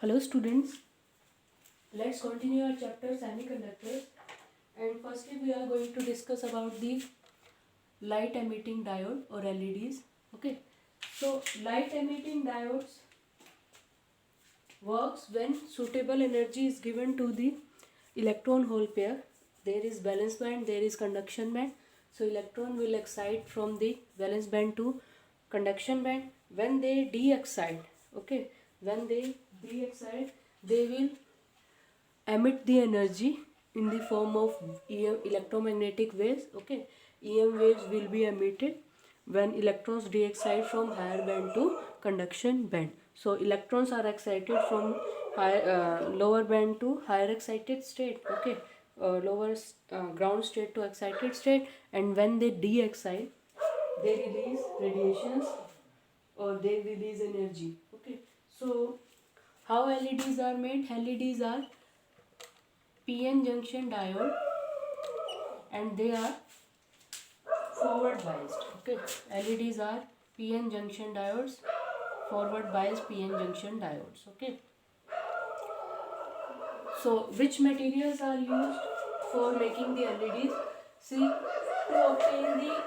Hello students, let's continue our chapter semiconductors, and firstly we are going to discuss about the light emitting diode or LEDs. Okay, so light emitting diodes works when suitable energy is given to the electron hole pair. There is valence band, there is conduction band. So electron will excite from the valence band to conduction band. When they de-excite, okay, when they de-excite, they will emit the energy in the form of electromagnetic waves. Okay, EM waves will be emitted when electrons de-excite from higher band to conduction band. So electrons are excited from lower band to higher excited state. Okay, lower ground state to excited state, and when they de-excite, they release radiations or they release energy. Okay, so how LEDs are made? LEDs are PN junction diode and they are forward biased. Okay, LEDs are PN junction diodes, forward biased PN junction diodes. Okay, so which materials are used for making the LEDs? See, to obtain the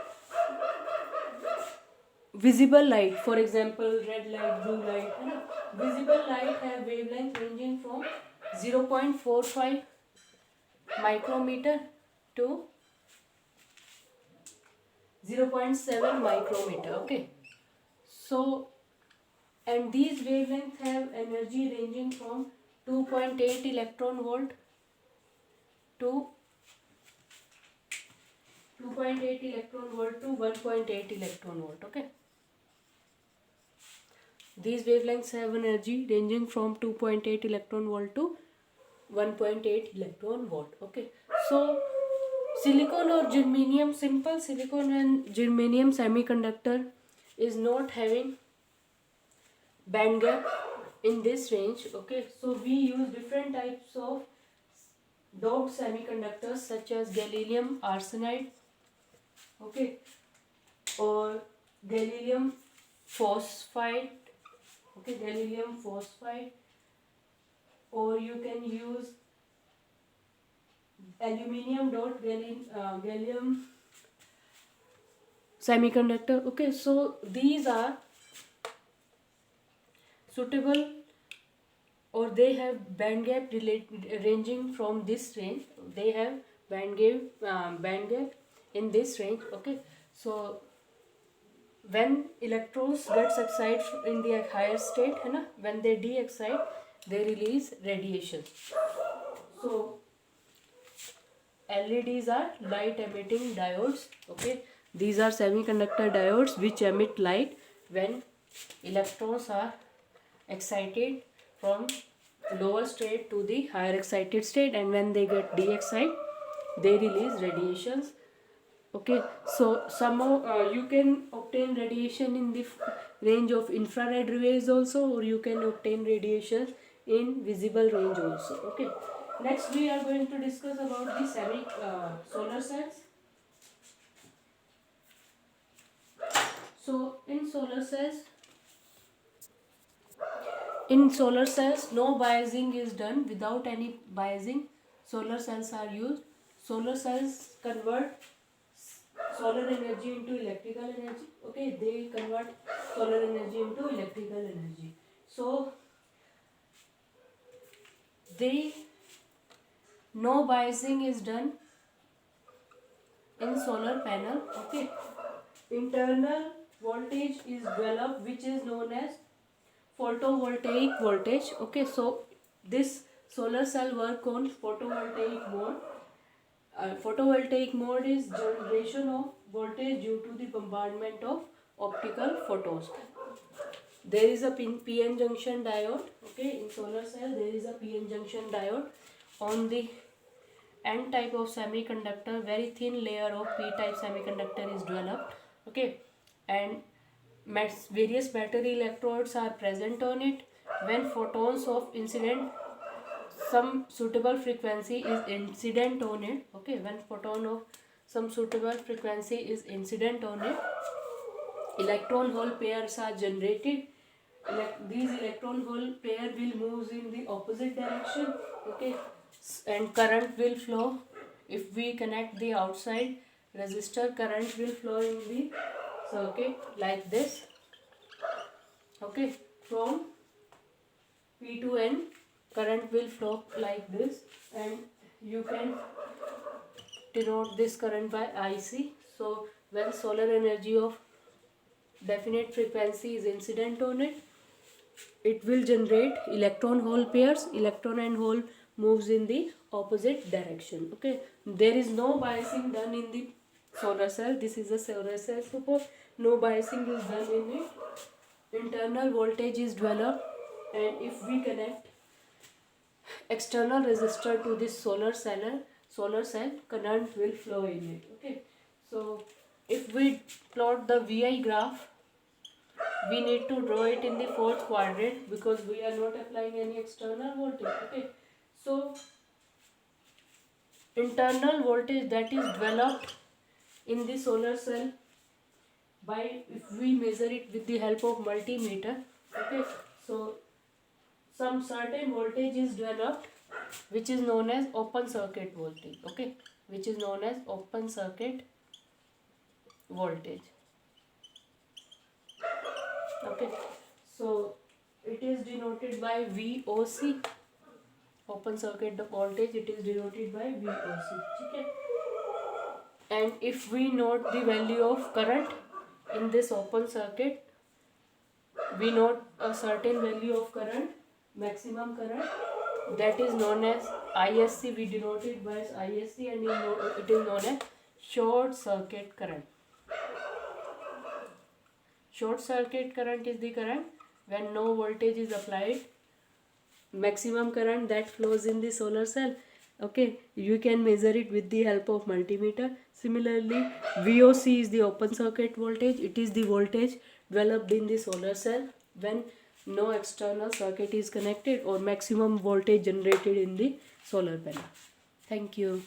visible light, for example red light, blue light, है ना? Visible light have wavelength ranging from 0.45 micrometer to 0.7 micrometer. Okay, so and these wavelengths have energy ranging from 2.8 electron volt to 2.8 electron volt to 1.8 electron volt. Okay, these wavelengths have energy ranging from 2.8 electron volt to 1.8 electron volt. Okay, so silicon or germanium, simple silicon and germanium semiconductor is not having band gap in this range. Okay, so we use different types of doped semiconductors such as gallium arsenide, okay, or gallium phosphide, okay, gallium phosphide, or you can use aluminium dot gallium semiconductor. Okay, so these are suitable or they have band gap ranging from this range. They have band gap in this range. Okay, so when electrons gets excited in the higher state, है ना, when they de-excite, they release radiation. So LEDs are light emitting diodes. Okay, these are semiconductor diodes which emit light when electrons are excited from lower state to the higher excited state, and when they get de-excite, they release radiations. Okay, so somehow you can obtain radiation in the range of infrared rays also, or you can obtain radiation in visible range also. Okay, next we are going to discuss about the solar cells. So in solar cells no biasing is done. Without any biasing, solar cells are used. Solar cells convert solar energy into electrical energy. Okay, they convert solar energy into electrical energy. So they no biasing is done in solar panel. Okay, internal voltage is developed which is known as photovoltaic voltage. Okay, so this solar cell work on photovoltaic mode. Photovoltaic mode is generation of voltage due to the bombardment of optical photons. There is a PN junction diode. Okay, in solar cell there is a PN junction diode. On the N type of semiconductor, very thin layer of P type semiconductor is developed. Okay, and various battery electrodes are present on it. When photons of incident, some suitable frequency is incident on it. Okay, when photon of some suitable frequency is incident on it, electron hole pairs are generated these electron hole pair will move in the opposite direction. Okay, and current will flow. If we connect the outside resistor, current will flow in the circuit like this. Okay, from P to N, current will flow like this, and you can denote this current by IC. So when solar energy of definite frequency is incident on it, it will generate electron hole pairs. Electron and hole moves in the opposite direction. Okay, there is no biasing done in the solar cell. This is a solar cell support. No biasing is done in it. Internal voltage is developed, and if we connect external resistor to this solar cell, current will flow in it. Okay, so if we plot the VI graph, we need to draw it in the fourth quadrant because we are not applying any external voltage. Okay, so internal voltage that is developed in the solar cell by, if we measure it with the help of multimeter. Okay, so some certain voltage is developed which is known as open circuit voltage. Okay, which is known as open circuit voltage. Okay, so it is denoted by VOC. Open circuit voltage, it is denoted by VOC. Okay, and if we note the value of current in this open circuit, we note a certain value of current, maximum current, that is known as ISC. We denote it by ISC, and it is known as short circuit current. Short circuit current is the current when no voltage is applied, maximum current that flows in the solar cell. Okay, you can measure it with the help of multimeter. Similarly, VOC is the open circuit voltage. It is the voltage developed in the solar cell when no external circuit is connected, or maximum voltage generated in the solar panel. Thank you.